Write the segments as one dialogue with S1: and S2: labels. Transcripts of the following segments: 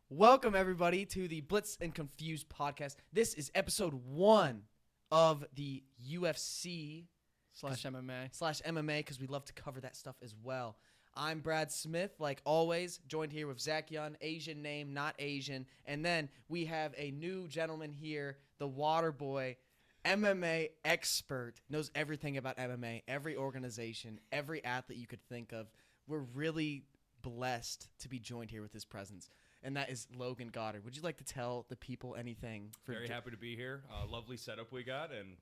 S1: Welcome, everybody, to the Blitzed and Confused podcast. This is episode 1 of the UFC
S2: slash
S1: MMA because we love to cover that stuff as well. I'm Brad Smith, like always, joined here with Zach Young, Asian name, not Asian. And then we have a new gentleman here, the Water Boy, MMA expert, knows everything about MMA, every organization, every athlete you could think of. We're really blessed to be joined here with his presence. And that is Logan Goddard. Would you like to tell the people anything?
S3: Very happy to be here. Lovely setup we got, and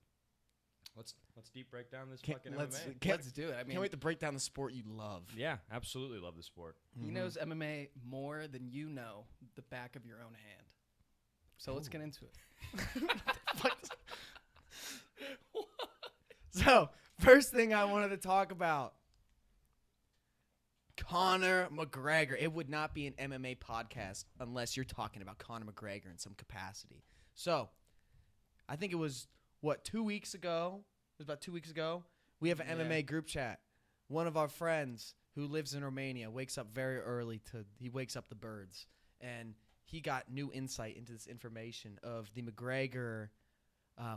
S3: let's deep break down this fucking MMA.
S2: Let's do it. I mean,
S1: can't wait to break down the sport you love.
S3: Yeah, absolutely love the sport.
S2: He knows MMA more than you know the back of your own hand. So let's get into it.
S1: So, first thing I wanted to talk about, Conor McGregor. It would not be an MMA podcast unless you're talking about Conor McGregor in some capacity. So, I think it was, 2 weeks ago? It was about 2 weeks ago. We have an MMA group chat. One of our friends who lives in Romania wakes up very early he wakes up the birds. And he got new insight into this information of the McGregor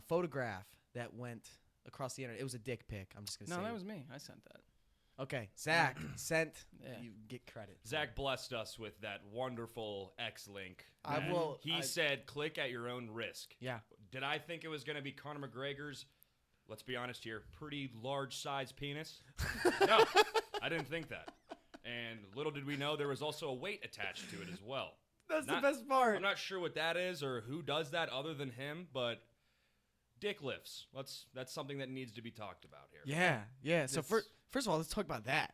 S1: photograph that went across the internet. It was a dick pic. I'm just going to say.
S2: No, that was me. I sent that.
S1: Okay, Zach sent. You get credit.
S3: Zach blessed us with that wonderful X link.
S1: He
S3: said, "Click at your own risk."
S1: Yeah.
S3: Did I think it was going to be Conor McGregor's? Let's be honest here, pretty large size penis. No, I didn't think that. And little did we know there was also a weight attached to it as well.
S1: That's the best part.
S3: I'm not sure what that is or who does that other than him, but dick lifts. That's something that needs to be talked about here.
S1: Yeah. So first of all, let's talk about that.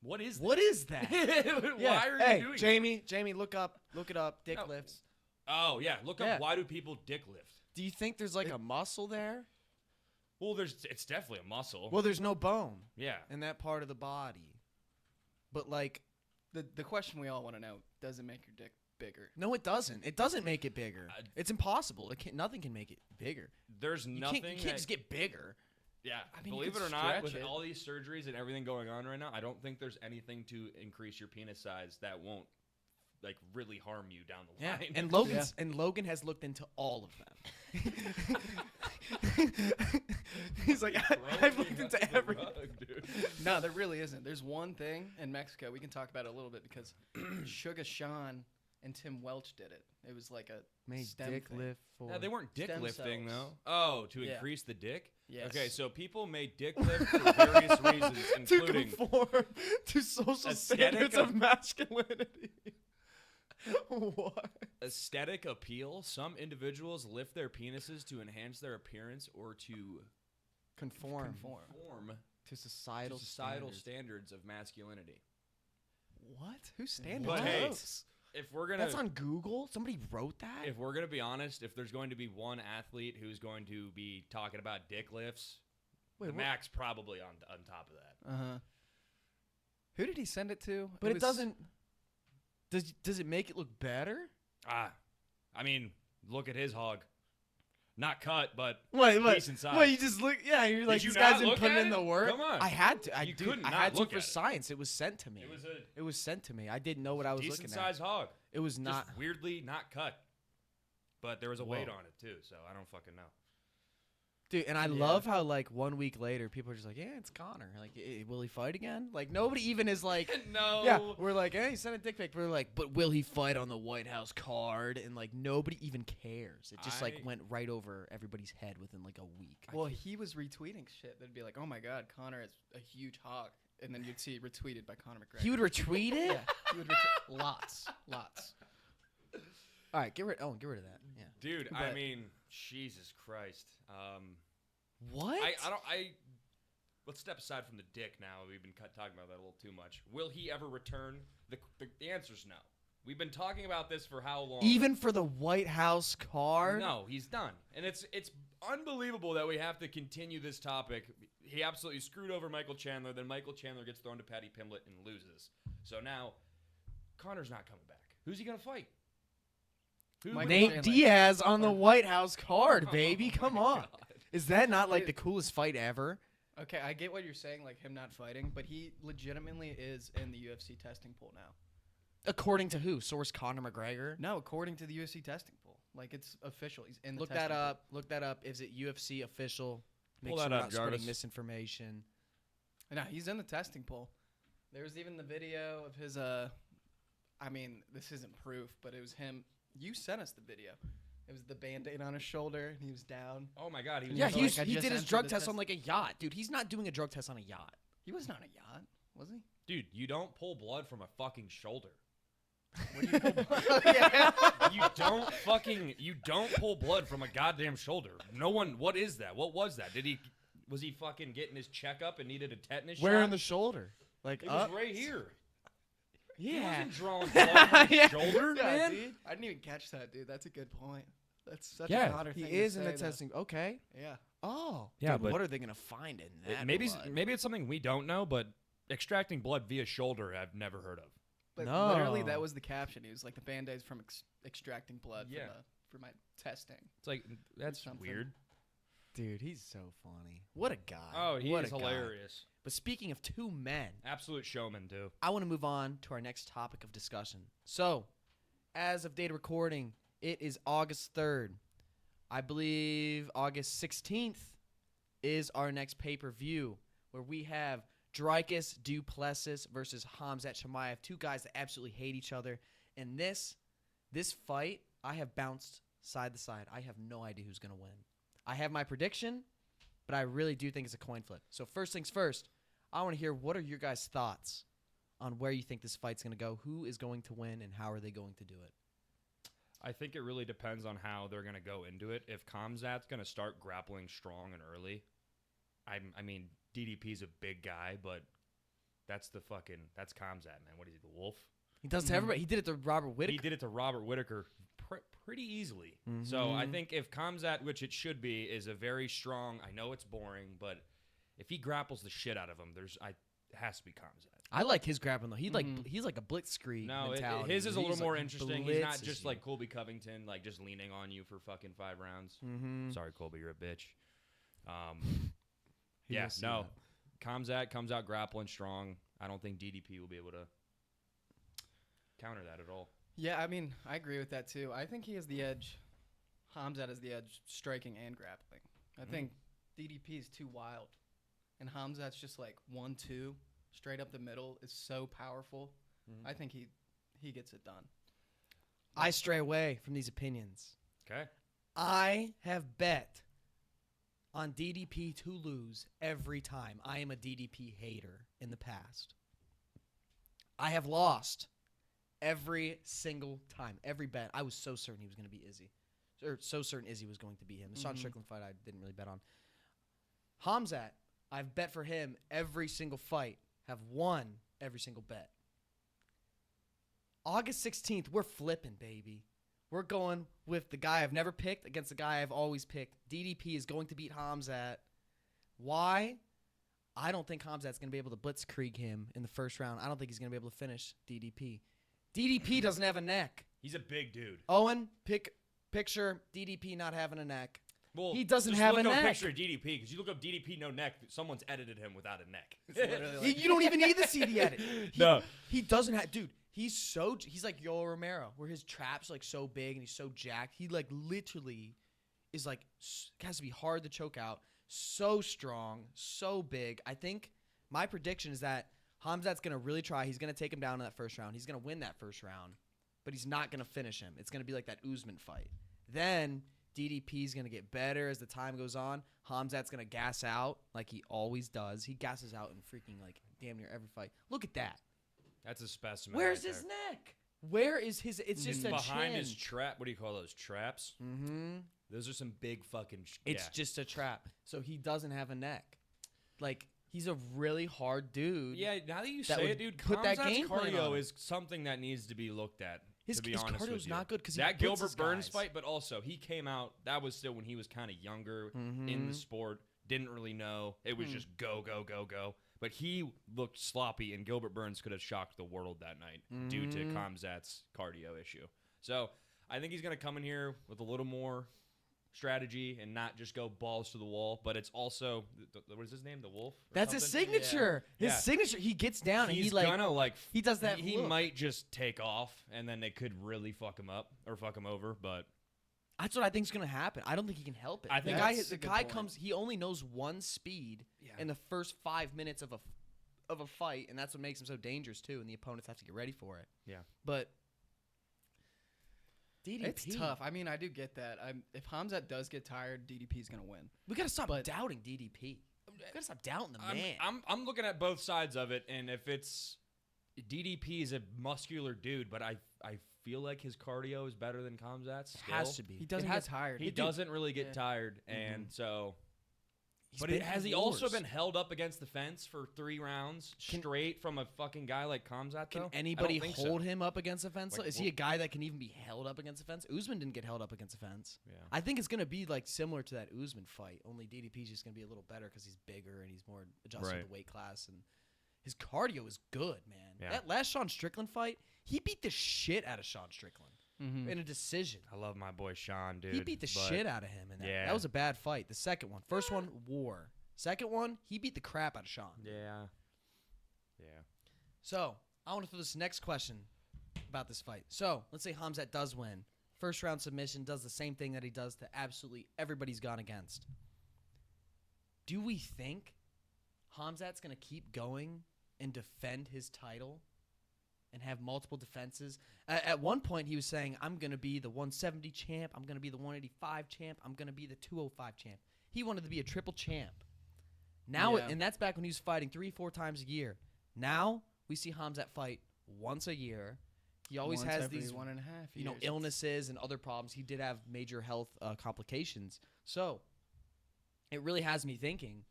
S3: What is that?
S1: What is that?
S3: Why are you doing
S1: Jamie, look it up. Dick lifts.
S3: Oh, yeah. Look up why do people dick lift.
S1: Do you think there's like a muscle there?
S3: Well, it's definitely a muscle.
S1: Well, there's no bone.
S3: Yeah.
S1: In that part of the body. But like
S2: the question we all want to know, does it make your dick bigger?
S1: No, it doesn't. It doesn't make it bigger. It's impossible. Nothing can make it bigger.
S3: There's nothing.
S1: You can't just get bigger.
S3: Yeah,
S2: I mean,
S3: believe it or not, with all these surgeries and everything going on right now, I don't think there's anything to increase your penis size that won't like really harm you down the line.
S1: And Logan has looked into all of them. He's like, I've looked into everything.
S2: No, there really isn't. There's one thing in Mexico we can talk about it a little bit because Sugar Sean and Tim Welch did it. It was like a stem
S1: dick
S2: thing.
S1: lift for.
S3: Yeah, they weren't dick lifting
S2: cells.
S3: though. Oh, to increase the dick.
S2: Yes.
S3: Okay, so people made dick lift for various reasons, including
S1: to conform to social standards of masculinity. What?
S3: Aesthetic appeal. Some individuals lift their penises to enhance their appearance or to
S1: Conform
S3: to
S1: societal
S3: standards of masculinity.
S1: What? Who standards?
S3: But
S1: are
S3: hey,
S1: those?
S3: if we're gonna,
S1: that's on Google. Somebody wrote that.
S3: If we're gonna be honest, if there's going to be one athlete who's going to be talking about dick lifts, Mac's probably on top of that.
S2: Who did he send it to?
S1: But it doesn't. Does it make it look better?
S3: I mean, look at his hog. Not cut, but decent size.
S1: Wait, you just look. Yeah, you're like, this guy's been putting in the work.
S3: Come on.
S1: I had to. I had to for
S3: it.
S1: science. It was sent to me. It was sent to me. I didn't know what I was looking at.
S3: Decent size hog.
S1: It was not
S3: just weirdly not cut, but there was a weight on it too. So I don't fucking know.
S1: Dude, and I love how, like, 1 week later, people are just like, yeah, it's Conor. Like, will he fight again? Like, nobody even is like,
S3: no.
S1: Yeah, we're like, hey, he sent a dick pic. We're like, but will he fight on the White House card? And, like, nobody even cares. It just, went right over everybody's head within, like, a week.
S2: Well, he was retweeting shit. That'd be like, oh, my God, Conor is a huge hog. And then you'd see retweeted by Conor McGregor.
S1: He would retweet it?
S2: Yeah, he would retweet lots.
S1: All right, get rid of that. Yeah.
S3: Dude,
S2: But,
S3: I mean, Jesus Christ.
S1: What?
S3: Let's step aside from the dick now. We've been talking about that a little too much. Will he ever return? The answer's no. We've been talking about this for how long?
S1: Even for the White House card?
S3: No, he's done. And it's unbelievable that we have to continue this topic. He absolutely screwed over Michael Chandler. Then Michael Chandler gets thrown to Patty Pimblett and loses. So now, Conor's not coming back. Who's he going to fight?
S1: Nate Diaz on the White House card, baby. Come on. God. Is that not like the coolest fight ever?
S2: Okay, I get what you're saying, like him not fighting, but he legitimately is in the UFC testing pool now.
S1: According to who? Source Conor McGregor?
S2: No, according to the UFC testing pool. Like, it's official. He's in the
S1: Look
S2: testing
S1: that
S2: pool.
S1: up. Look that up. Is it UFC official? Make
S3: Pull
S1: sure
S3: that
S1: we're
S3: up,
S1: not spreading
S3: Jarvis.
S1: misinformation.
S2: No, he's in the testing pool. There's even the video of his, I mean, this isn't proof, but it was him. You sent us the video. It was the Band-Aid on his shoulder, and he was down.
S3: Oh my God, he was
S1: Yeah,
S2: So,
S1: he,
S2: like, I
S1: he
S2: just
S1: did his
S2: entered
S1: drug
S2: the
S1: test
S2: test.
S1: on like a yacht. Dude, he's not doing a drug test on a yacht.
S2: He was not a yacht, was he?
S3: dude. You don't pull blood from a fucking shoulder.
S2: When you pull
S1: Yeah.
S3: You don't pull blood from a goddamn shoulder. No one. What is that? What was that? Was he fucking getting his checkup and needed a tetanus
S1: Where
S3: shot?
S1: in the shoulder? Like
S3: It
S1: up?
S3: was right here. He
S1: Yeah.
S3: wasn't drawing blood from his
S1: Yeah.
S3: shoulder,
S2: Yeah,
S3: man.
S2: dude. I didn't even catch that, dude. That's a good point. That's such
S3: Yeah.
S2: an honor
S1: He
S2: thing
S1: is
S2: to
S1: in the
S2: say, though.
S1: testing. Okay.
S2: Yeah.
S1: Oh.
S3: Yeah,
S1: Dude,
S3: but-
S1: what are they gonna find in that?
S3: Maybe
S1: blood?
S3: it's something we don't know, but extracting blood via shoulder, I've never heard of.
S2: But
S1: No.
S2: literally, that was the caption. He was like, the Band-Aids from extracting blood
S3: Yeah.
S2: for my testing.
S3: It's like that's
S2: something.
S3: weird.
S1: Dude, he's so funny. What a guy.
S3: Oh, he
S1: What
S3: is
S1: a guy.
S3: hilarious.
S1: But speaking of two men,
S3: Absolute showman too.
S1: I want to move on to our next topic of discussion. So, as of date of recording, it is August 3rd. I believe August 16th is our next pay-per-view where we have Dricus Duplessis versus Khamzat Chimaev, two guys that absolutely hate each other. And this fight, I have bounced side to side. I have no idea who's going to win. I have my prediction, but I really do think it's a coin flip. So first things first, I want to hear what are your guys' thoughts on where you think this fight's going to go, who is going to win, and how are they going to do it?
S3: I think it really depends on how they're going to go into it. If Khamzat's going to start grappling strong and early, I mean, DDP's a big guy, but that's Khamzat, man. What is he, the Wolf?
S1: He does to everybody. He did it to Robert Whittaker.
S3: He did it to Robert Whittaker pretty easily. So I think if Khamzat, which it should be, is a very strong, I know it's boring, but if he grapples the shit out of him, it has to be Khamzat.
S1: I like his grappling though. He's like a blitzkrieg
S3: No,
S1: mentality.
S3: his is a little
S1: He's
S3: more
S1: like
S3: interesting. He's not
S1: blitzes
S3: just
S1: you.
S3: like Colby Covington, like just leaning on you for fucking 5 rounds. Sorry, Colby, you're a bitch.
S1: He
S3: Yeah,
S1: will see
S3: no. Khamzat comes out grappling strong. I don't think DDP will be able to counter that at all.
S2: Yeah, I mean, I agree with that, too. I think he has the edge. Khamzat has the edge striking and grappling. I think DDP is too wild. And Khamzat's just like 1-2, straight up the middle, is so powerful. I think he gets it done.
S1: I stray away from these opinions.
S3: Okay.
S1: I have bet on DDP to lose every time. I am a DDP hater in the past. I have lost every single time. Every bet. I was so certain he was going to be Izzy. Or so certain Izzy was going to be him. The Sean Strickland fight I didn't really bet on. Khamzat, I've bet for him every single fight. Have won every single bet. August 16th, we're flipping, baby. We're going with the guy I've never picked against the guy I've always picked. DDP is going to beat Khamzat. Why? I don't think Khamzat's going to be able to blitzkrieg him in the first round. I don't think he's going to be able to finish DDP. DDP doesn't have a neck.
S3: He's a big dude.
S1: Owen, picture DDP not having a neck.
S3: Well,
S1: He doesn't
S3: just
S1: have
S3: look
S1: a
S3: up
S1: neck.
S3: picture of DDP because you look up DDP no neck, someone's edited him without a neck.
S2: Literally like,
S1: You don't even need to see the edit.
S3: No.
S1: He doesn't have, dude. He's like Yoel Romero, where his trap's like so big and he's so jacked. He like literally is like has to be hard to choke out. So strong, so big. I think my prediction is that Khamzat's gonna really try. He's gonna take him down in that first round. He's gonna win that first round, but he's not gonna finish him. It's gonna be like that Usman fight. Then DDP's gonna get better as the time goes on. Khamzat's gonna gas out like he always does. He gasses out in freaking like damn near every fight. Look at that.
S3: That's a specimen.
S1: Where's
S3: right
S1: his
S3: there.
S1: neck? Where is his? It's just a
S3: behind
S1: chin.
S3: his trap. What do you call those traps?
S1: Mm-hmm.
S3: Those are some big fucking.
S1: It's just a trap. So he doesn't have a neck. Like he's a really hard dude.
S3: Yeah, now that you
S1: that
S3: say
S1: would
S3: it, dude,
S1: put that
S3: Khamzat's
S1: game plan on
S3: cardio
S1: him.
S3: is something that needs to be looked at.
S1: His
S3: to be honest
S1: cardio's
S3: with you.
S1: not good 'cause he
S3: that
S1: blitzes
S3: Gilbert Burns
S1: guys.
S3: fight, but also he came out. That was still when he was kind of younger in the sport. Didn't really know. It was just go, go, go, go. But he looked sloppy, and Gilbert Burns could have shocked the world that night due to Khamzat's cardio issue. So I think he's going to come in here with a little more strategy and not just go balls to the wall. But it's also what is his name? The Wolf. Or
S1: That's his
S3: something?
S1: signature.
S3: Yeah.
S1: His signature. He gets down and
S3: He's
S1: he like
S3: gonna like
S1: he does that.
S3: He
S1: look.
S3: might just take off, and then they could really fuck him up or fuck him over. But
S1: That's what I think is gonna happen. I don't think he can help it.
S3: I think
S2: that's
S1: the
S2: a good
S1: guy
S2: point.
S1: comes. He only knows one speed in the first 5 minutes of a fight, and that's what makes him so dangerous too. And the opponents have to get ready for it.
S3: Yeah.
S1: But DDP,
S2: It's tough. I mean, I do get that. If Khamzat does get tired, DDP's gonna win.
S1: We gotta stop
S2: But-
S1: doubting DDP. We gotta stop doubting the man.
S3: I'm looking at both sides of it, and if it's DDP is a muscular dude, but I feel like his cardio is better than Khamzat's.
S1: Has to be.
S2: He doesn't
S1: It
S2: get tired.
S3: He doesn't really get
S2: Yeah.
S3: tired, and so.
S1: He's
S3: But
S1: been
S3: has
S1: through
S3: he also
S1: wars.
S3: been held up against the fence for 3 rounds straight from a fucking guy like Khamzat?
S1: Can
S3: though?
S1: anybody
S3: I don't think
S1: hold
S3: so.
S1: him up against the fence?
S3: Like,
S1: Is he a guy that can even be held up against the fence? Usman didn't get held up against the fence.
S3: Yeah.
S1: I think it's gonna be like similar to that Usman fight. Only DDP's just gonna be a little better because he's bigger and he's more adjusted to
S3: Right.
S1: the weight class, and his cardio is good, man.
S3: Yeah.
S1: That last Sean Strickland fight, he beat the shit out of Sean Strickland
S2: Mhm.
S1: in a decision.
S3: I love my boy Sean, dude.
S1: He beat the
S3: but
S1: shit out of him, and
S3: Yeah.
S1: that was a bad fight. The second one, first one, war. Second one, he beat the crap out of Sean.
S3: Yeah. Yeah.
S1: So I want to throw this next question about this fight. So let's say Khamzat does win. First round submission, does the same thing that he does to absolutely everybody he's gone against. Do we think Khamzat's going to keep going and defend his title and have multiple defenses? At one point, he was saying, I'm going to be the 170 champ. I'm going to be the 185 champ. I'm going to be the 205 champ. He wanted to be a triple champ. Now,
S2: Yeah.
S1: and that's back when he was fighting 3-4 times a year. Now we see Khamzat fight once a year. He always
S2: Once
S1: has
S2: every
S1: these
S2: 1.5
S1: you know,
S2: years.
S1: illnesses and other problems. He did have major health complications. So it really has me thinking,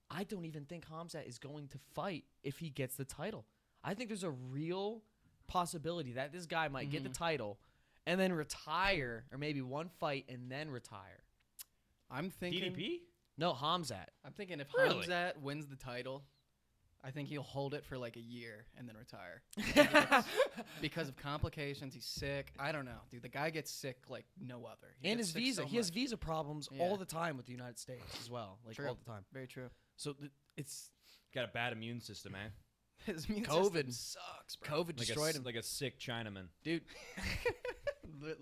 S1: I don't even think Khamzat is going to fight if he gets the title. I think there's a real possibility that this guy might get the title and then retire, or maybe one fight and then retire.
S2: I'm thinking.
S3: DDP?
S1: No, Khamzat.
S2: I'm thinking if
S3: Really?
S2: Khamzat wins the title, I think he'll hold it for like a year and then retire because of complications. He's sick. I don't know, dude. The guy gets sick like no other. He
S1: And
S2: gets
S1: his
S2: sick
S1: visa.
S2: so
S1: He has
S2: much.
S1: visa problems
S2: Yeah.
S1: all the time with the United States as well. Like
S2: True.
S1: all the time.
S2: Very true.
S1: So it's
S3: Got a bad immune system, man.
S2: His immune
S1: COVID.
S2: system sucks, bro.
S1: COVID destroyed him.
S3: Like a sick Chinaman.
S1: Dude,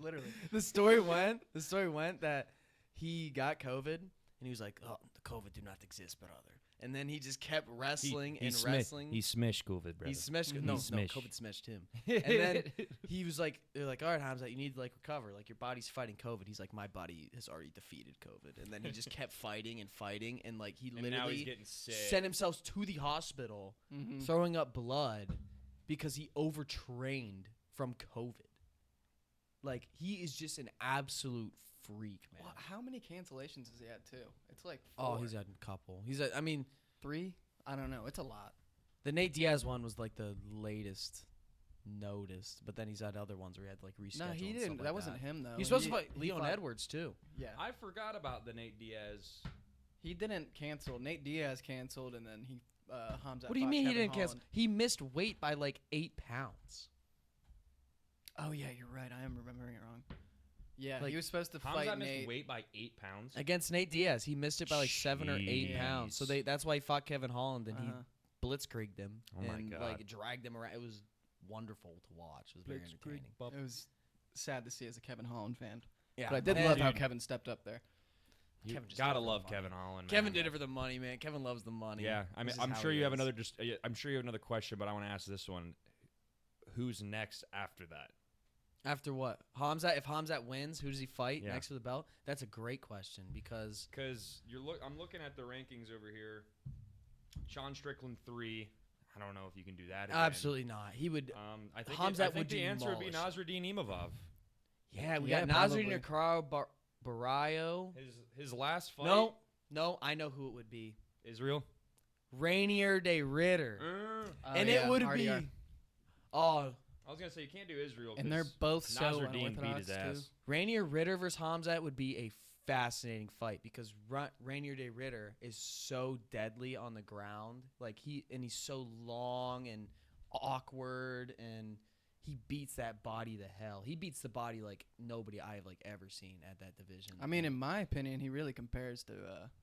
S2: Literally.
S1: the story went that he got COVID and he was like, "Oh, the COVID do not exist, brother." And then he just kept wrestling and wrestling.
S3: He smished COVID, brother.
S1: He smashed.
S2: Mhm.
S1: No,
S3: He
S1: no,
S3: smished.
S1: COVID smashed him. And then he was like, "They're like, all right, Khamzat, you need to like recover. Like your body's fighting COVID." He's like, "My body has already defeated COVID." And then he just kept fighting, and like he
S3: and now he's
S1: literally
S3: getting sick.
S1: sent himself to the hospital,
S2: Mhm.
S1: throwing up blood because he overtrained from COVID. Like he is just an absolute freak, man.
S2: Well, how many cancellations has he had too? It's like
S1: Oh,
S2: 4.
S1: he's had a couple. I mean,
S2: 3. I don't know. It's a lot.
S1: the Nate Diaz one was like the latest noticed, but then he's had other ones where he had to like reschedule.
S2: No, he
S1: and
S2: didn't.
S1: stuff like
S2: That wasn't him though.
S1: He's supposed to
S2: He-
S1: fight
S2: he
S1: Leon
S2: fought-
S1: Edwards too.
S2: Yeah.
S3: I forgot about the Nate Diaz.
S2: He didn't cancel. Nate Diaz canceled, and then he Khamzat.
S1: What do you
S2: fought
S1: mean he
S2: Kevin
S1: didn't cancel?
S2: Holland.
S1: He missed weight by like 8 pounds.
S2: Oh yeah, you're right. I am remembering it wrong. Yeah,
S1: Like,
S2: he was supposed to fight
S3: Khamzat missed
S2: Nate.
S3: weight by 8 pounds.
S1: Against Nate Diaz, he missed it by like 7 or 8 pounds. So
S3: Jeez.
S1: that's why he fought Kevin Holland and
S2: Uh-huh.
S1: he blitzkrieged him
S3: Oh my
S1: and
S3: God.
S1: like dragged him around. It was wonderful to watch. It was very entertaining.
S2: It was sad to see as a Kevin Holland fan.
S1: Yeah,
S2: But I did
S1: and-
S2: love how
S3: Dude.
S2: Kevin stepped up there.
S3: You
S1: Kevin just
S3: gotta
S1: did it for
S3: love
S1: the money.
S3: Kevin Holland.
S1: Kevin
S3: man.
S1: did it for the money, man. Kevin loves the money.
S3: Yeah, I mean,
S1: This is
S3: I'm
S1: how
S3: sure
S1: he
S3: you have
S1: is.
S3: another. I'm sure you have another question, but I want to ask this one: who's next after that?
S1: After what? Khamzat? If Khamzat wins, who does he fight
S3: Yeah.
S1: next to the belt? That's a great question because
S3: Because I'm looking at the rankings over here. Sean Strickland 3. I don't know if you can do that. Again.
S1: absolutely not. He would.
S3: I think
S1: Khamzat
S3: I think
S1: would
S3: the answer would be
S1: demolish
S3: Nasruddin Imavov.
S1: Yeah, we
S2: Yeah,
S1: got Nasruddin
S2: probably.
S1: Nakaro Barayo.
S3: His last fight.
S1: No, I know who it would be.
S3: Israel.
S1: Rainier de Ritter.
S2: Oh,
S1: And
S2: yeah,
S1: it would
S2: RDR.
S1: be. Oh,
S3: I was gonna say you can't do Israel.
S2: And they're
S3: 'cause
S2: both so
S3: Nasruddin beat
S2: unorthodox
S3: his ass.
S2: too.
S1: Rainier Ritter versus Khamzat would be a fascinating fight because Rainier de Ritter is so deadly on the ground. Like he's so long and awkward, and he beats that body to hell. He beats the body like nobody I've like ever seen at that division.
S2: I mean, in my opinion, he really compares to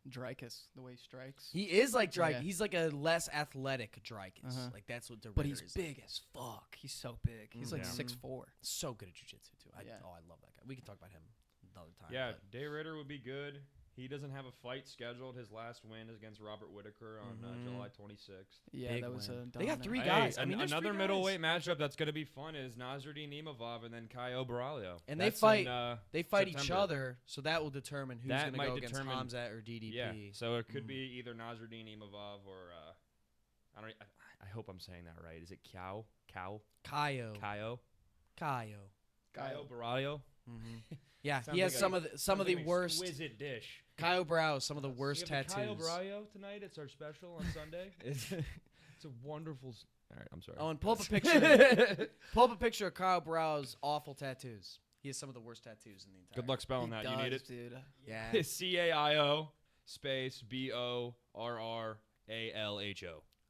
S2: Dricus, the way he strikes.
S1: he is like Dricus.
S2: Yeah.
S1: He's like a less athletic Dricus.
S2: Uh-huh.
S1: Like that's what the
S2: But
S1: Ritter
S2: he's
S1: is
S2: big as fuck. He's so big. He's like
S3: Yeah.
S2: 6'4".
S1: So good at jiu-jitsu too. I
S2: Yeah.
S1: love that guy. We can talk about him another time.
S3: Yeah,
S1: but-
S3: Day Ritter would be good. He doesn't have a fight scheduled. His last win is against Robert Whitaker on July 26th.
S2: Yeah,
S1: Big
S2: that was
S1: win.
S2: a
S1: They got
S2: dominant.
S1: 3
S3: Hey,
S1: guys. I mean, there's
S3: another
S1: 3
S3: middleweight
S1: guys.
S3: matchup that's going to be fun is Nasruddin Imavov and then Caio Baralho.
S1: And they
S3: That's
S1: fight-
S3: in,
S1: They fight each
S3: September.
S1: other, so that will determine who's
S3: That
S1: going to
S3: might
S1: go against
S3: determine-
S1: Khamzat or DDP.
S3: Yeah, so it could be either Nasruddin Imavov or I hope I'm saying that right. Is it Caio
S1: Kaio.
S3: Baralho?
S1: Mm-hmm. Yeah,
S3: Sounds
S1: he has
S3: like
S1: some of the
S3: an
S1: worst.
S3: exquisite dish.
S1: Kaio Brau, some of the worst
S3: We have the Caio
S1: tattoos.
S3: Baralho tonight. It's our special on Sunday. It's a wonderful. All right, I'm sorry.
S1: Oh, and pull up a picture. Pull up a picture of Kaio Brau's awful tattoos. He has some of the worst tattoos in the entire.
S3: Good luck spelling that. You need it.
S2: dude.
S1: Yeah.
S3: CAIO space BORRALHO.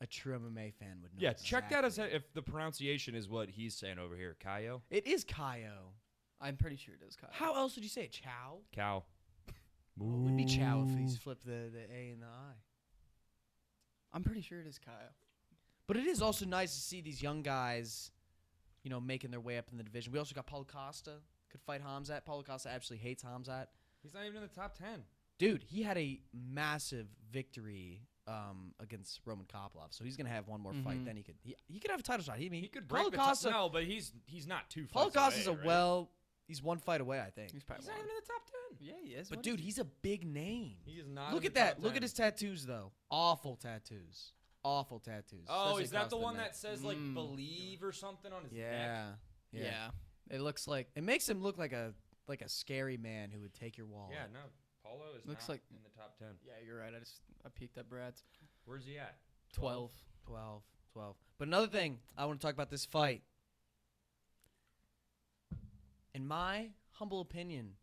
S1: A true MMA fan would know.
S3: Yeah, check that as
S1: exactly.
S3: if the pronunciation is what he's saying over here. Caio?
S1: It is Kaio.
S2: I'm pretty sure it is Kyle.
S1: How else would you say it? Chow?
S3: Cow.
S1: It would be Chow if he's flipped the A and the I.
S2: I'm pretty sure it is Kyle.
S1: But it is also nice to see these young guys, you know, making their way up in the division. We also got Paulo Costa could fight Khamzat. Paulo Costa actually hates Khamzat.
S3: He's not even in the top 10.
S1: Dude, he had a massive victory against Roman Kopylov, so he's gonna have one more fight. Then he could have a title shot.
S3: He could
S1: Paulo
S3: break the top.
S1: Costa.
S3: No, but he's not too
S1: Paulo
S3: fights
S1: Costa's
S3: away,
S1: a
S3: right?
S1: he's one fight away, I think.
S2: He's probably
S3: He's not even in the top 10.
S2: Yeah, he is.
S1: But
S2: What
S1: dude,
S2: is he?
S1: he's a big name.
S3: He is not.
S1: Look
S3: in
S1: at
S3: the
S1: that.
S3: top
S1: Look
S3: 10.
S1: at his tattoos though. Awful tattoos. Awful tattoos.
S3: Oh,
S1: especially
S3: is that
S1: across
S3: the one
S1: neck.
S3: that says like "believe" or something on his neck?
S1: Yeah.
S2: Yeah. It looks like
S1: It makes him look like a scary man who would take your wallet.
S3: Yeah, no. Paulo is
S2: Looks
S3: not
S2: like-
S3: in the top 10.
S2: Yeah, you're right. I peeked at Brad's.
S3: Where's he at?
S2: 12.
S1: 12. But another thing, I want to talk about this fight. In my humble opinion,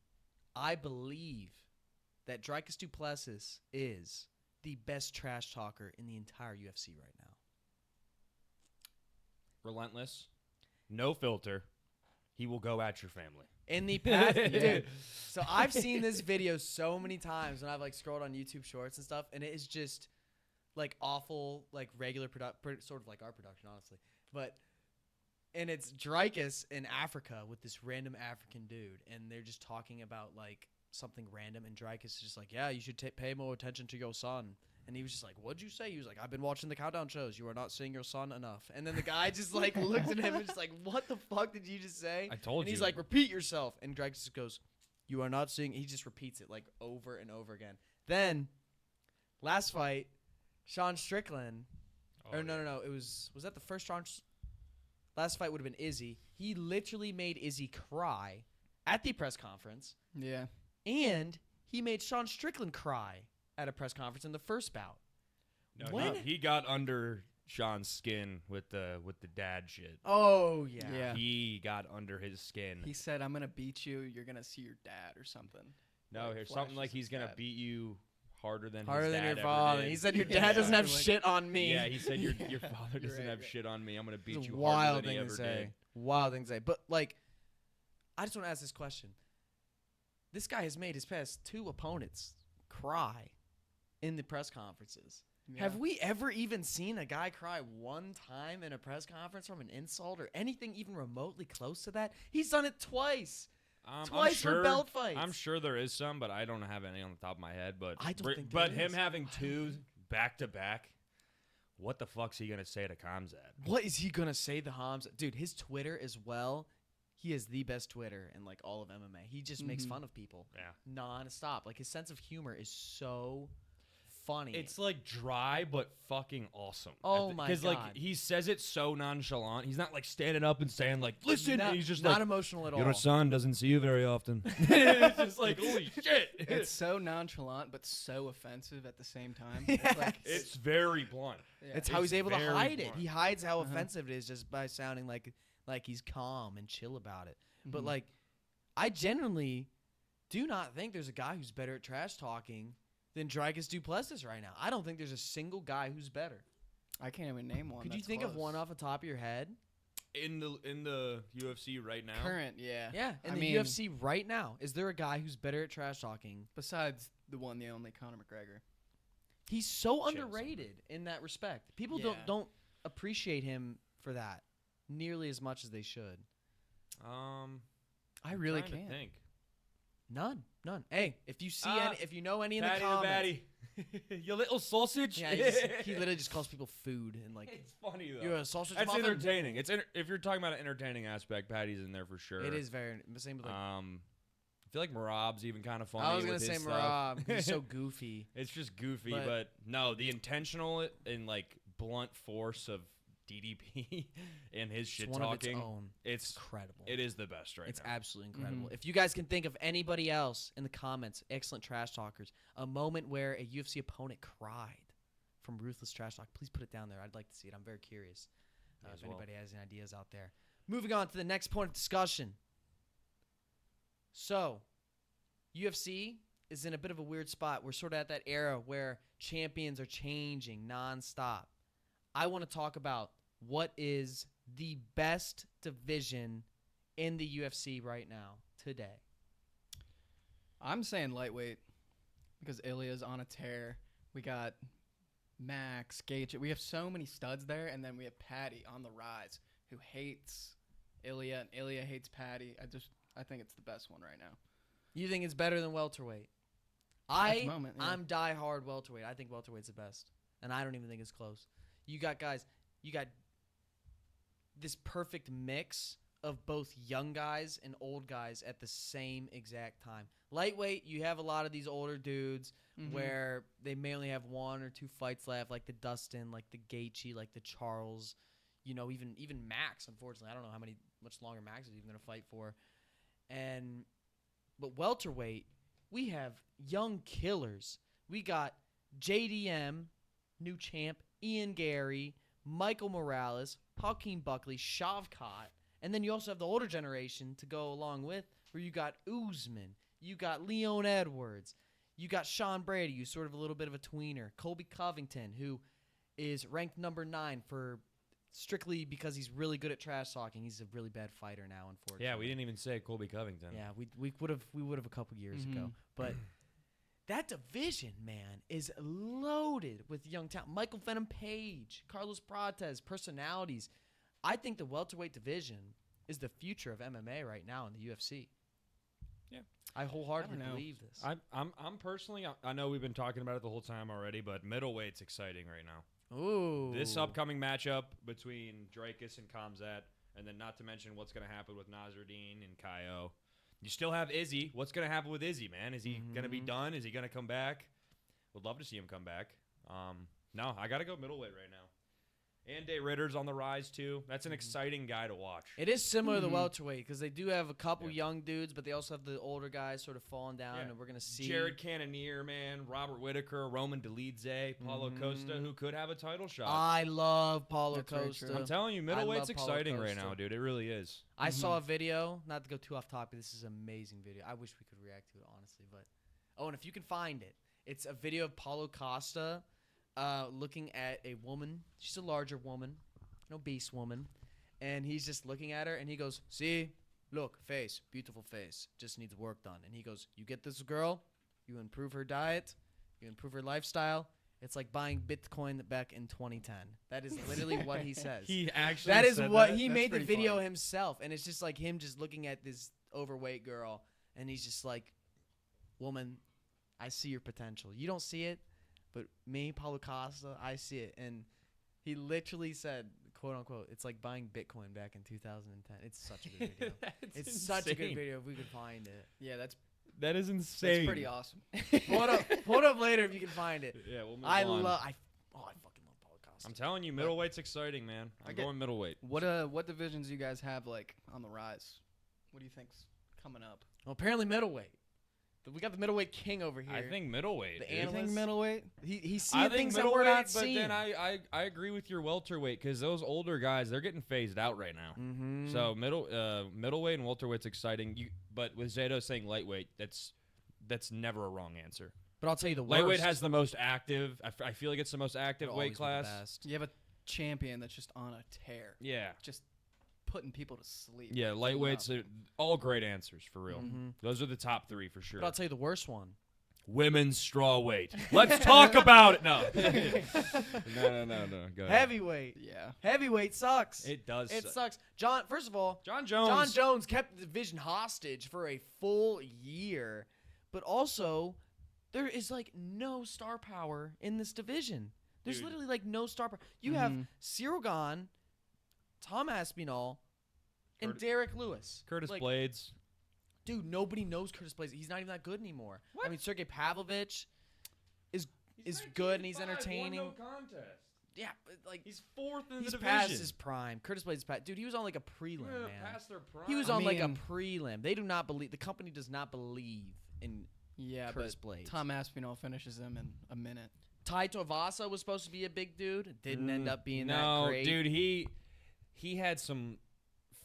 S1: I believe that Dricus du Plessis is the best trash talker in the entire UFC right now.
S3: Relentless. No filter. He will go at your family.
S1: In the past, dude. So I've seen this video so many times when I've like scrolled on YouTube Shorts and stuff, and it is just like awful, like regular sort of like our production, honestly. And it's Dricus in Africa with this random African dude, and they're just talking about like something random, and Dricus is just like, yeah, you should pay more attention to your son. And he was just like, what'd you say? He was like, I've been watching the countdown shows. You are not seeing your son enough. And then the guy just like looks at him and just like, what the fuck did you just say?
S3: I told
S1: And he's
S3: you.
S1: like, repeat yourself. And Dricus just goes, you are not seeing. He just repeats it like over and over again. Then last fight, Sean Strickland.
S3: Oh,
S1: Or no. It was that the first Sean? Last fight would have been Izzy. He literally made Izzy cry at the press conference,
S2: Yeah.
S1: and he made Sean Strickland cry at a press conference in the first bout.
S3: No,
S1: When-
S3: he got under Sean's skin with the dad shit.
S1: Oh
S2: Yeah.
S3: He got under his skin.
S2: He said, I'm going to beat you. You're going to see your dad or something.
S3: No,
S2: Like,
S3: here's something like
S2: flashes
S3: he's
S2: his
S3: gonna
S2: dad.
S3: beat you harder than
S1: harder
S3: his
S1: than
S3: dad
S1: your
S3: ever
S1: father.
S3: did.
S1: He said your
S3: Yeah.
S1: dad doesn't have
S2: Like-
S1: shit on me.
S3: Yeah, he said your
S2: Yeah.
S3: father doesn't
S2: Right,
S3: have
S2: right.
S3: shit on me. I'm gonna beat
S1: It's a
S3: you
S1: wild
S3: harder than he
S1: thing
S3: ever
S1: to say.
S3: did.
S1: Wild thing to say. But like, I just want to ask this question. This guy has made his past 2 opponents cry in the press conferences.
S2: Yeah.
S1: Have we ever even seen a guy cry one time in a press conference from an insult or anything even remotely close to that? He's done it twice.
S3: I'm
S1: Twice for
S3: sure,
S1: belt fights.
S3: I'm sure there is some, but I don't have any on the top of my head. But
S1: I don't think
S3: but
S1: there
S3: him
S1: is.
S3: having 2 back to back, what the fuck's he gonna say to Khamzat?
S1: What is he gonna say to Hams? Dude, his Twitter as well. He is the best Twitter in like all of MMA. He just makes fun of people
S3: Yeah.
S1: non-stop. Like his sense of humor is so funny.
S3: It's like dry but fucking awesome.
S1: Oh my
S3: Because like
S1: God.
S3: he says it so nonchalant. He's not like standing up and saying like, "Listen."
S1: not,
S3: He's just
S1: not
S3: like,
S1: emotional at all.
S3: "Your son doesn't see you very often." It's just like, holy shit.
S2: It's so nonchalant, but so offensive at the same time. It's like,
S3: It's very blunt.
S2: yeah.
S1: It's how he's able to
S3: very
S1: hide it.
S3: blunt.
S1: He hides how offensive it is just by sounding like he's calm and chill about it. But like, I genuinely do not think there's a guy who's better at trash talking than Dricus du Plessis right now. I don't think there's a single guy who's better.
S2: I can't even name one.
S1: Could you
S2: that's
S1: think of
S2: close.
S1: one off the top of your head?
S3: in the UFC right now.
S2: Current, yeah.
S1: Yeah, in
S2: I
S1: the
S2: mean,
S1: UFC right now, is there a guy who's better at trash talking?
S2: Besides the one, the only Conor McGregor.
S1: He's so
S3: Chill,
S1: underrated in that respect. People
S2: Yeah.
S1: don't appreciate him for that nearly as much as they should.
S2: I really
S3: trying to
S2: can't.
S3: think.
S1: None. Hey, if you see if you know any in
S3: Patty
S1: the comments,
S3: Batty. You little sausage.
S1: yeah, he literally just calls people food and like
S3: It's funny though.
S1: you're a sausage
S3: That's
S1: muffin?
S3: entertaining. If you're talking about an entertaining aspect, Patty's in there for sure.
S1: It is very same with like.
S3: I feel like Marab's even kind of funny.
S1: I was gonna
S3: with
S1: say
S3: his
S1: Marab.
S3: stuff.
S1: 'Cause he's so goofy.
S3: It's just goofy,
S1: But-
S3: but no, the intentional and like blunt force of DDP and his shit
S1: It's one of its
S3: talking.
S1: own.
S3: It's
S1: Incredible.
S3: it is the best right
S1: It's
S3: now.
S1: absolutely incredible.
S2: Mhm.
S1: If you guys can think of anybody else in the comments, excellent trash talkers, a moment where a UFC opponent cried from ruthless trash talk, please put it down there. I'd like to see it. I'm very curious
S3: Me as
S1: if
S3: well.
S1: anybody has any ideas out there. Moving on to the next point of discussion. So, UFC is in a bit of a weird spot. We're sort of at that era where champions are changing nonstop. I want to talk about what is the best division in the UFC right now, today.
S2: I'm saying lightweight because Ilya's on a tear. We got Max, Gage. We have so many studs there, and then we have Patty on the rise who hates Ilya, and Ilya hates Patty. I think it's the best one right now.
S1: You think it's better than welterweight?
S2: At the moment, yeah.
S1: I'm diehard welterweight. I think welterweight's the best, and I don't even think it's close. You got this perfect mix of both young guys and old guys at the same exact time. Lightweight, you have a lot of these older dudes
S2: Mhm.
S1: where they may only have 1 or 2 fights left, like the Dustin, like the Gaethje, like the Charles, even Max. Unfortunately, I don't know much longer Max is even going to fight for. But welterweight, we have young killers. We got JDM, new champ, Ian Gary, Michael Morales, Hakeem Buckley, Shavkat, and then you also have the older generation to go along with, where you got Usman, you got Leon Edwards, you got Sean Brady, who's sort of a little bit of a tweener, Colby Covington, who is ranked number 9 for strictly because he's really good at trash talking. He's a really bad fighter now, unfortunately.
S3: Yeah, we didn't even say Colby Covington.
S1: Yeah, we would have a couple years ago,
S2: Mhm.
S1: but that division, man, is loaded with young talent. Michael Venom Page, Carlos Prates, personalities. I think the welterweight division is the future of MMA right now in the UFC.
S3: Yeah.
S1: I wholeheartedly
S2: I don't know.
S1: believe this.
S3: I'm personally. I know we've been talking about it the whole time already, but middleweight's exciting right now.
S1: Ooh,
S3: This upcoming matchup between Dricus and Khamzat, and then not to mention what's going to happen with Nasruddin and Kaio. You still have Izzy. What's going to happen with Izzy, man? Is he going to be done? Is he going to come back? Would love to see him come back. No, I got to go middleweight right now. And Day Ritter's on the rise, too. That's an exciting guy to watch.
S1: It is similar to
S2: Mhm.
S1: welterweight because they do have a couple
S3: Yeah.
S1: young dudes, but they also have the older guys sort of falling down,
S3: Yeah.
S1: and we're gonna see
S3: Jared Cannonier, man. Robert Whitaker, Roman Dolidze, Paulo Costa, who could have a title shot.
S1: I love Paulo
S2: That's very
S1: Costa.
S2: true.
S3: I'm telling you, middleweight's
S1: love Paulo
S3: exciting right
S1: Costa.
S3: now, dude. It really is.
S1: I saw a video, not to go too off topic, this is an amazing video. I wish we could react to it, honestly. But and if you can find it, it's a video of Paulo Costa looking at a woman. She's a larger woman, an obese woman. And he's just looking at her, and he goes, see, look, face, beautiful face, just needs work done. And he goes, you get this girl, you improve her diet, you improve her lifestyle. It's like buying Bitcoin back in 2010. That is literally what he says.
S3: He actually
S1: That is
S3: said
S1: what
S3: that?
S1: he
S2: That's
S1: made the
S2: pretty
S1: video
S2: funny.
S1: himself, and it's just like him just looking at this overweight girl, and he's just like, woman, I see your potential. You don't see it, but me, Paulo Costa, I see it. And he literally said, quote unquote, it's like buying Bitcoin back in 2010. It's such a good video. It's such a good
S3: insane.
S1: video if we could find it.
S2: Yeah, that's
S3: That is insane.
S2: pretty awesome.
S1: Pull it up later if you can find it.
S3: Yeah, we'll move
S1: I
S3: on.
S1: fucking love Paulo Costa.
S3: I'm telling you, middleweight's exciting, man. I'm going middleweight.
S2: What divisions do you guys have like on the rise? What do you think's coming up?
S1: Well, apparently middleweight. We got the middleweight king over here.
S3: I think middleweight.
S1: The
S3: dude.
S1: analyst-
S2: You think middleweight?
S1: He's
S3: I
S1: seeing
S3: think
S1: things that we're not
S3: but
S1: seeing.
S3: then I agree with your welterweight because those older guys, they're getting phased out right now.
S1: Mm-hmm.
S3: So middleweight and welterweight's exciting. But with Zato saying lightweight, that's never a wrong answer.
S1: But I'll tell you the
S3: Lightweight
S1: worst.
S3: has the most active. I feel like it's the most active
S1: It'll
S3: weight
S1: always be the
S3: class.
S1: best.
S2: You have a champion that's just on a tear.
S3: Yeah.
S2: Just putting people to sleep.
S3: Yeah, lightweights are all great answers for real.
S1: Mm-hmm.
S3: Those are the top 3 for sure.
S1: But I'll tell you the worst one.
S3: Women's strawweight. Let's talk about it. No. No. Go ahead.
S1: Heavyweight.
S2: Yeah.
S1: Heavyweight sucks.
S3: It does.
S1: It
S3: suck.
S1: sucks. First of all,
S3: John Jones.
S1: John Jones kept the division hostage for a full year. But also, there is like no star power in this division. There's
S3: Dude.
S1: literally like no star power. You have Cyril Gane, Tom Aspinall, and Derek Lewis.
S3: Curtis
S1: Like,
S3: Blades.
S1: Dude, nobody knows Curtis Blades. He's not even that good anymore.
S3: What?
S1: I mean, Sergey Pavlovich is good and he's
S3: 1985,
S1: entertaining.
S3: won no contest.
S1: Yeah, but like
S3: He's 4th in
S1: he's
S3: the
S1: past
S3: division.
S1: his prime. Curtis Blades is past. Dude, he was on like a prelim, man.
S3: Past their prime.
S1: He was
S2: I
S1: on like a
S2: mean-
S1: prelim. They do not believe. The company does not believe in
S2: Yeah,
S1: Curtis
S2: but
S1: Blades.
S2: Tom Aspinall finishes him in a minute.
S1: Tai Tuivasa was supposed to be a big dude. Didn't end up being
S3: no,
S1: that great.
S3: dude, he had some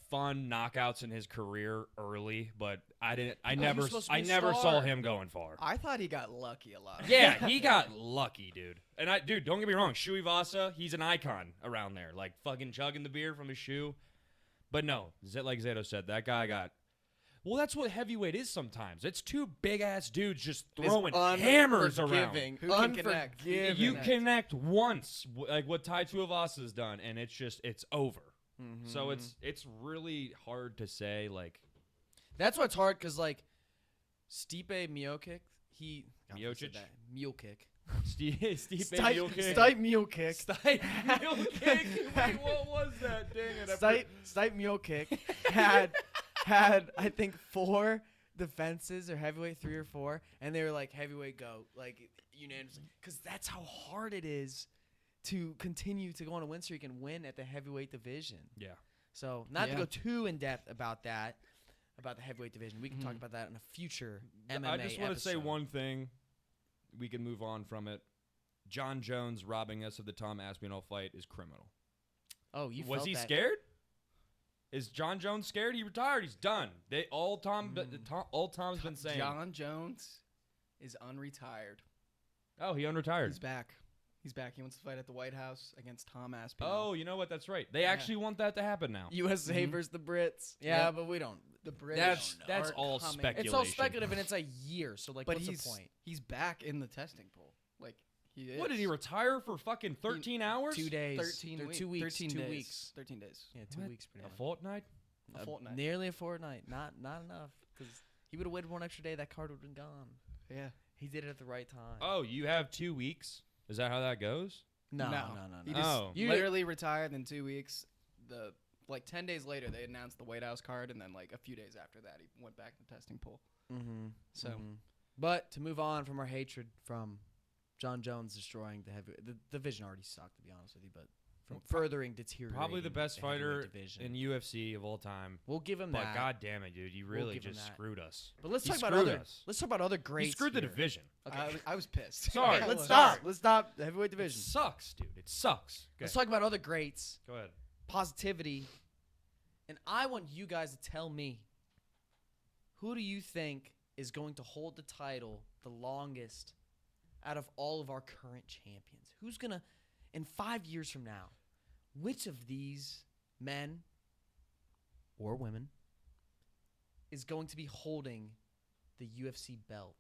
S3: fun knockouts in his career early, but I never
S1: supposed to be a
S3: saw
S1: star.
S3: him going far.
S2: I thought he got lucky a lot.
S3: Yeah, he got lucky, dude. And dude, don't get me wrong, Shui Vasa, he's an icon around there, like fucking chugging the beer from his shoe. But no, like Zato said, that guy got. Well, that's what heavyweight is sometimes. It's 2 big ass dudes just throwing hammers around.
S2: Who can connect?
S3: You connect once, like what Tai Tuivasa has done, and it's over.
S1: Mhm.
S3: So it's really hard to say. Like
S1: That's what's hard because like Stipe Miocic,
S3: Miocic?
S1: Miocic.
S3: Stipe
S1: Stipe Miocic.
S3: Stipe Miocic. Wait, what was that? Dang it!
S1: Stipe Miocic had I think 4 defenses or heavyweight 3 or 4, and they were like heavyweight go like unanimously because that's how hard it is to continue to go on a win streak and win at the heavyweight division.
S3: Yeah.
S1: So not
S2: Yeah.
S1: to go too in depth about that, about the heavyweight division. We can talk about that in a future MMA
S3: I just want to say
S1: episode.
S3: one thing. We can move on from it. John Jones robbing us of the Tom Aspinall fight is criminal.
S1: Oh, you
S3: Was
S1: felt
S3: he
S1: that.
S3: scared? Is John Jones scared? He retired. He's done. All Tom's been saying.
S2: John Jones is unretired.
S3: Oh, he unretired.
S2: He's back. He's back. He wants to fight at the White House against Tom Aspinall.
S3: Oh, you know what? That's right. They actually want that to happen now.
S1: USA versus the Brits. Yeah, but we don't.
S2: The British.
S3: That's
S2: are
S3: all
S2: coming.
S3: speculation.
S1: It's all speculative, and it's a year. So like,
S2: But
S1: what's
S2: he's
S1: the point?
S2: he's back in the testing pool. Like he is.
S3: What did he retire for? Fucking 13 hours?
S1: 2 days.
S2: 13
S1: Or
S2: weeks.
S1: 2 weeks.
S2: 13
S1: 2
S2: days.
S1: weeks.
S2: 13 days.
S1: Yeah, 2
S3: What?
S1: weeks. Pretty
S3: A
S1: much.
S3: fortnight?
S2: A fortnight.
S1: Nearly a fortnight. Not enough because he would have waited 1 extra day. That card would have been gone.
S2: Yeah.
S1: He did it at the right time.
S3: Oh, you have 2 weeks? Is that how that goes?
S1: No.
S2: He just
S3: Oh.
S2: literally retired in 2 weeks. 10 days later, they announced the White House card, and then like a few days after that, he went back to the testing pool.
S1: Mm-hmm.
S2: So-
S1: But to move on from our hatred from John Jones destroying the division already sucked, to be honest with you, but from furthering deteriorating.
S3: Probably the best
S1: heavyweight
S3: fighter
S1: division.
S3: in UFC of all time.
S1: We'll give him
S3: But
S1: that.
S3: god damn it, dude, you
S1: We'll
S3: really
S1: give him
S3: just
S1: that.
S3: screwed us.
S1: But let's
S3: He
S1: talk about
S3: screwed
S1: other.
S3: us.
S1: Let's talk about other greats.
S3: You screwed the
S1: here.
S3: division.
S1: Okay.
S2: I was pissed.
S3: Sorry.
S1: Let's
S3: Sorry.
S1: stop. Let's stop the heavyweight
S3: It
S1: division.
S3: sucks, dude. It sucks.
S1: Let's talk about other greats.
S3: Go ahead.
S1: Positivity. And I want you guys to tell me, who do you think is going to hold the title the longest out of all of our current champions? Who's going to, in 5 years from now, which of these men or women is going to be holding the UFC belt?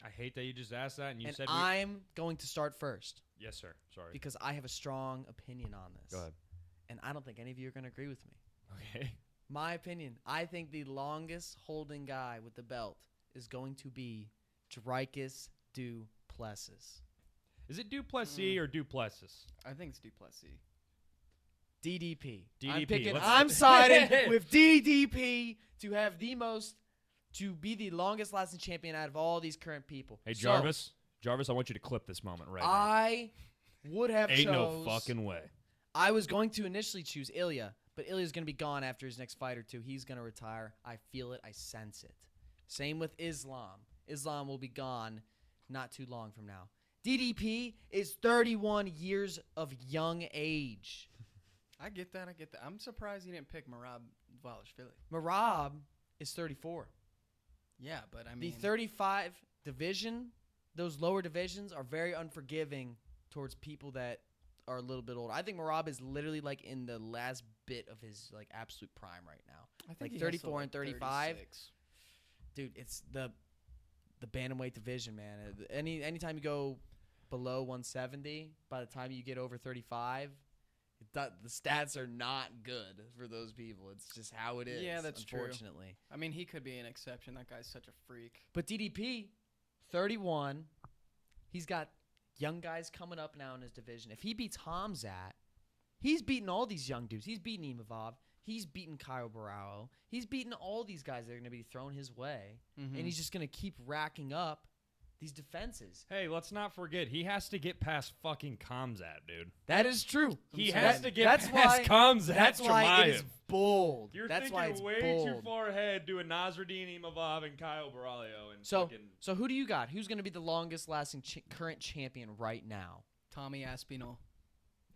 S3: I hate that you just asked that and you
S1: And
S3: said
S1: I'm going to start first
S3: Yes, sir. Sorry.
S1: because I have a strong opinion on this.
S3: Go ahead.
S1: And I don't think any of you are going to agree with me.
S3: Okay.
S1: My opinion, I think the longest holding guy with the belt is going to be Dricus du Plessis.
S3: Is it Duplessis or Duplessis?
S2: I think it's Duplessis.
S1: DDP.
S3: DDP.
S1: I'm siding with DDP to be the longest lasting champion out of all these current people.
S3: Hey,
S1: So,
S3: Jarvis. Jarvis, I want you to clip this moment right now.
S1: I would have
S3: Ain't
S1: chose.
S3: no fucking way.
S1: I was going to initially choose Ilya, but Ilya's going to be gone after his next fight or two. He's going to retire. I feel it. I sense it. Same with Islam. Islam will be gone not too long from now. DDP is 31 years of young age.
S2: I get that. I'm surprised he didn't pick Merab Dvalishvili.
S1: Merab is 34.
S2: Yeah, but I
S1: The
S2: mean,
S1: 35 division, those lower divisions are very unforgiving towards people that are a little bit older. I think Merab is literally like in the last bit of his like absolute prime right now.
S2: I think
S1: Like
S2: he
S1: 34 and 35.
S2: 36.
S1: Dude, it's the bantamweight division, man. Anytime you go below 170, by the time you get over 35, the stats are not good for those people. It's just how it is.
S2: Yeah, that's true.
S1: unfortunately.
S2: I mean, he could be an exception. That guy's such a freak.
S1: But DDP, 31, he's got young guys coming up now in his division. If he beats Khamzat, he's beating all these young dudes. He's beating Imavov. He's beating Kyle Barao. He's beating all these guys that are going to be thrown his way.
S2: Mm-hmm.
S1: And he's just going to keep racking up these defenses.
S3: Hey, let's not forget, he has to get past fucking Khamzat, dude.
S1: That is true.
S3: He
S2: saying.
S3: has to get
S1: That's
S3: past
S1: why-
S3: Khamzat.
S1: That's why it is
S3: Chimaev.
S1: bold.
S3: You're
S1: That's
S3: thinking
S1: why it's
S3: way
S1: bold.
S3: too far ahead doing Nasruddin Imavov and Kyle Baralio. And
S1: So,
S3: fucking,
S1: so who do you got? Who's going to be the longest lasting current champion right now?
S2: Tommy Aspinall.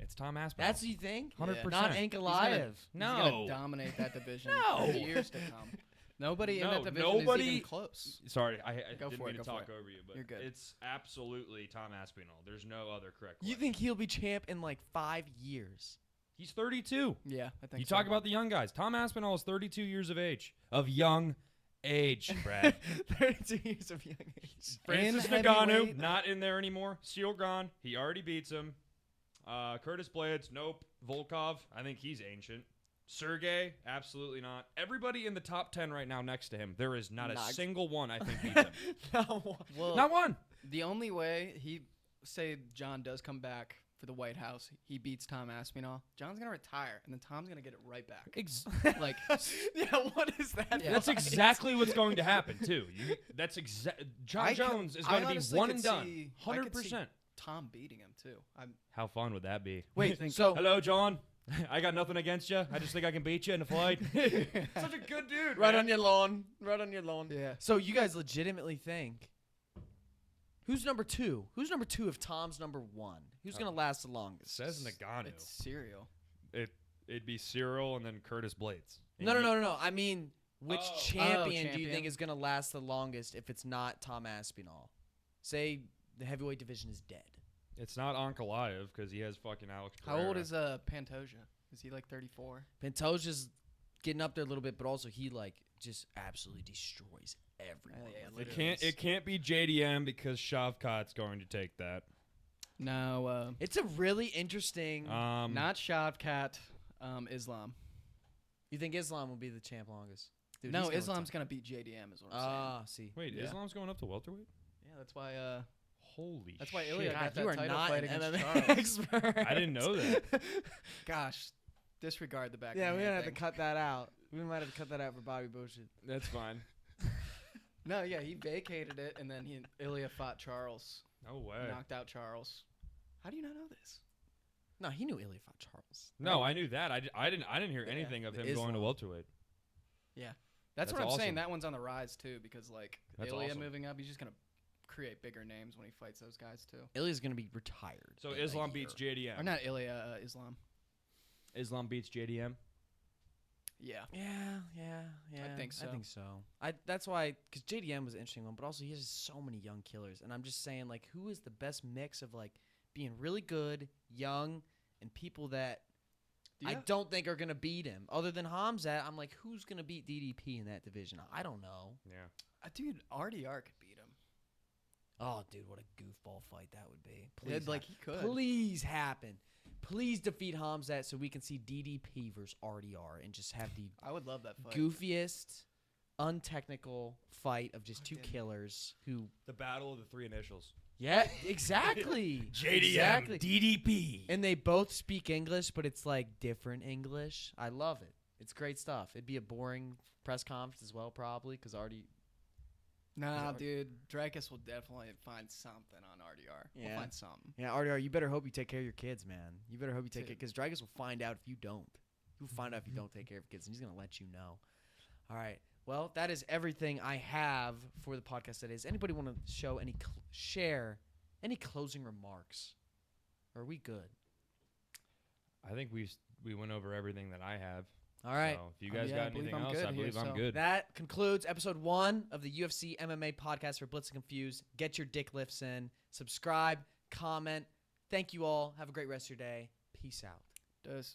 S3: it's Tom Aspinall.
S1: That's what you think?
S3: 100%.
S1: Not
S2: He's
S1: Ankalaev.
S3: No.
S2: going to dominate that division
S3: No.
S2: for years to come. Nobody in
S3: No,
S2: that division is
S3: nobody-
S2: even close.
S3: Sorry, I
S2: Go
S3: didn't
S2: for
S3: mean
S2: it,
S3: to
S2: go for
S3: talk
S2: it.
S3: over you, but
S2: You're good.
S3: it's absolutely Tom Aspinall. There's no other correct way.
S1: You think he'll be champ in like 5 years?
S3: He's 32.
S2: Yeah, I think
S3: You
S2: so.
S3: talk about the young guys. Tom Aspinall is 32 years of age. Of young age, Brad.
S1: 32 years of young age.
S3: Francis
S2: And
S3: Ngannou,
S2: heavyweight.
S3: not in there anymore. Seal gone. He already beats him. Curtis Blades, nope. Volkov, I think he's ancient. Sergey, absolutely not. Everybody in the top 10 right now next to him, there is not a
S1: Not-
S3: single one I think beats him.
S1: No.
S2: Well,
S3: Not one.
S2: the only way say John does come back for the White House, he beats Tom Aspinall. John's gonna retire, and then Tom's gonna get it right back. Like,
S1: yeah, what is that?
S2: Yeah.
S3: That's
S1: like?
S3: exactly what's going to happen, too. That's John Jones is going to be
S2: honestly
S3: one
S2: could
S3: and done.
S2: see- I could see
S3: 100%.
S2: Tom beating him too.
S3: How fun would that be?
S1: Wait,
S2: think-
S1: so
S3: Hello, John. I got nothing against you. I just think I can beat you in a fight. Such a good dude.
S1: right
S3: man.
S1: on your lawn. Right on your lawn.
S2: Yeah.
S1: So you guys legitimately think who's number 2? Who's number 2 if Tom's number 1? Who's going to last the longest?
S3: Says Nagano.
S2: It's serial.
S3: It'd be Cyril and then Curtis Blades.
S1: No. I mean, which
S3: Oh.
S1: champion do you
S2: champion.
S1: think is going to last the longest if it's not Tom Aspinall? Say the heavyweight division is dead.
S3: It's not Ankalaev because he has fucking Alex
S2: How old
S3: Pereira.
S2: is Pantoja? Is he like 34?
S1: Pantoja's getting up there a little bit, but also he like just absolutely destroys everyone.
S2: Yeah,
S1: with
S2: literally.
S1: his-
S3: It can't be JDM because Shavkat's going to take that.
S2: No,
S1: It's a really interesting.
S2: not Shavkat. Islam.
S1: You think Islam will be the champ longest? Dude,
S2: No,
S1: he's gonna
S2: Islam's gonna beat JDM. Is what I'm saying.
S1: Ah, see.
S3: Wait,
S2: Yeah.
S3: Islam's going up to welterweight?
S2: Yeah, that's why.
S3: Holy
S2: That's why
S3: shit.
S2: Ilya
S1: God,
S2: got that
S1: you are
S2: title
S1: not
S2: fight
S1: an
S2: against
S1: MMA
S2: Charles.
S1: expert.
S3: I didn't know that.
S2: Gosh, disregard the back.
S1: Yeah,
S2: of
S1: we're
S2: the
S1: gonna
S2: hand
S1: have to
S2: thing.
S1: cut that out. We might have to cut that out for Bobby Bullshit.
S3: That's fine.
S2: No, yeah, he vacated it, and then Ilya fought Charles,
S3: No way.
S2: knocked out Charles. How do you not know this?
S1: No, he knew Ilya fought Charles.
S3: No, I knew that. I didn't hear
S2: Yeah,
S3: anything of
S1: the
S3: him going to
S1: Islam.
S3: welterweight.
S2: That's what
S3: That's
S2: I'm saying.
S3: awesome.
S2: That one's on the rise too, because like
S3: That's
S2: Ilya
S3: awesome.
S2: moving up, he's just gonna create bigger names when he fights those guys too.
S1: Ilya's gonna be retired.
S3: So
S1: in a
S3: Islam
S1: year.
S3: beats JDM.
S2: Or not Ilya, Islam.
S3: Islam beats JDM.
S2: Yeah.
S1: Yeah.
S2: I think so.
S1: I think so. That's why, because JDM was an interesting one, but also he has so many young killers, and I'm just saying, like, who is the best mix of like being really good, young, and people that I
S2: Yeah.
S1: don't think are gonna beat him. Other than Khamzat, I'm like, who's gonna beat DDP in that division? I don't know.
S3: Yeah.
S2: Dude, RDR could beat him.
S1: Oh, dude, what a goofball fight that would be.
S2: Yeah,
S1: Please,
S2: like he could.
S1: please happen. Please defeat Khamzat so we can see DDP versus RDR and just have the
S2: I would love that fight.
S1: goofiest, untechnical fight of just two
S2: Fucking-
S1: killers who.
S3: The battle of the three initials.
S1: Yeah, exactly.
S3: JDM,
S1: Exactly.
S3: DDP.
S1: And they both speak English, but it's like different English. I love it. It's great stuff. It'd be a boring press conference as well, probably, because already.
S2: Nah,
S1: Is it-
S2: dude, Dricus will definitely find something on RDR.
S1: Yeah.
S2: We'll find something.
S1: Yeah, RDR, you better hope you take care of your kids, man. You better hope you take care,
S2: Dude.
S1: because Dricus will find out if you don't. He'll find out if you don't take care of your kids, and he's going to let you know. All right. Well, that is everything I have for the podcast today. Does anybody want to show any, share any closing remarks? Or are we good?
S3: I think we went over everything that I have.
S1: All right.
S3: So if you guys
S2: Yeah, I
S3: got
S2: believe
S3: anything
S2: I'm
S3: else,
S2: good
S3: I believe
S2: here,
S3: I'm
S2: so-
S3: good.
S1: That concludes episode 1 of the UFC MMA podcast for Blitzed Confused. Get your dick lifts in. Subscribe, comment. Thank you all. Have a great rest of your day. Peace out.
S2: Does